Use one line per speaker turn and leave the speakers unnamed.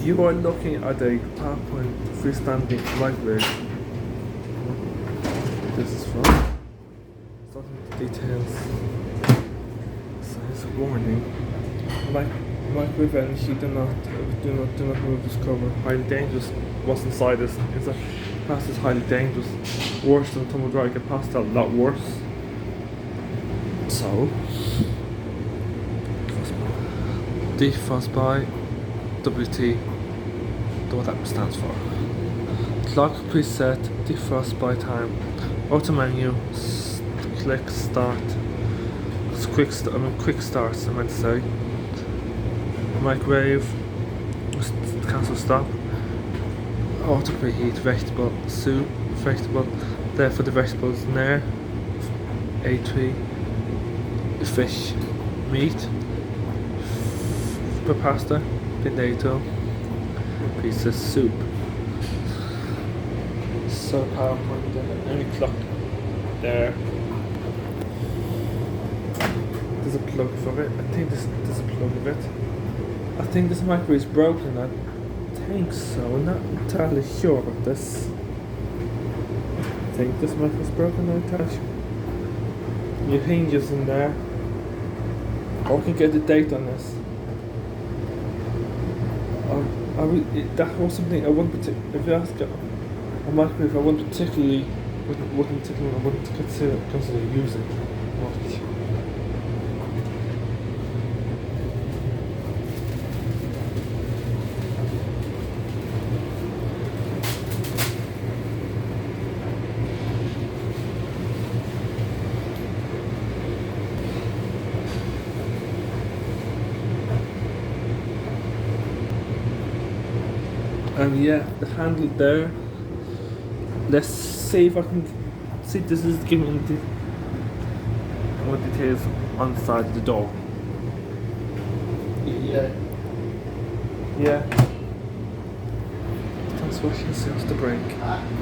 You are looking at a PowerPoint freestanding microwave. This is from starting with the details. Says warning. Microwave energy, do not move this cover. Highly dangerous. What's inside this? It's a past is highly dangerous. Worse than tumble dry. Get past that, a lot worse. So defrost WT. Don't know what that stands for. Clock preset, defrost by time. Auto menu, click start. It's quick starts, I meant to say. Microwave, cancel stop. Auto preheat, vegetable, soup, vegetable. There for the vegetables, nair. A3, fish, meat, for pasta, potato, piece of soup. So PowerPoint there, any clock there. There's a plug for it. I think there's a plug of it. I think this microwave is broken. I think so. I'm not entirely sure about this. I think this microwave is broken. I'm not entirely sure. New hinges in there. I can get the date on this. That was something I wouldn't particularly. If you ask a microwave, I wouldn't particularly consider using much. And yeah, the handle there. Let's see if I can see. This is giving me more details on the side of the door. Yeah. Thanks for watching. See us the break.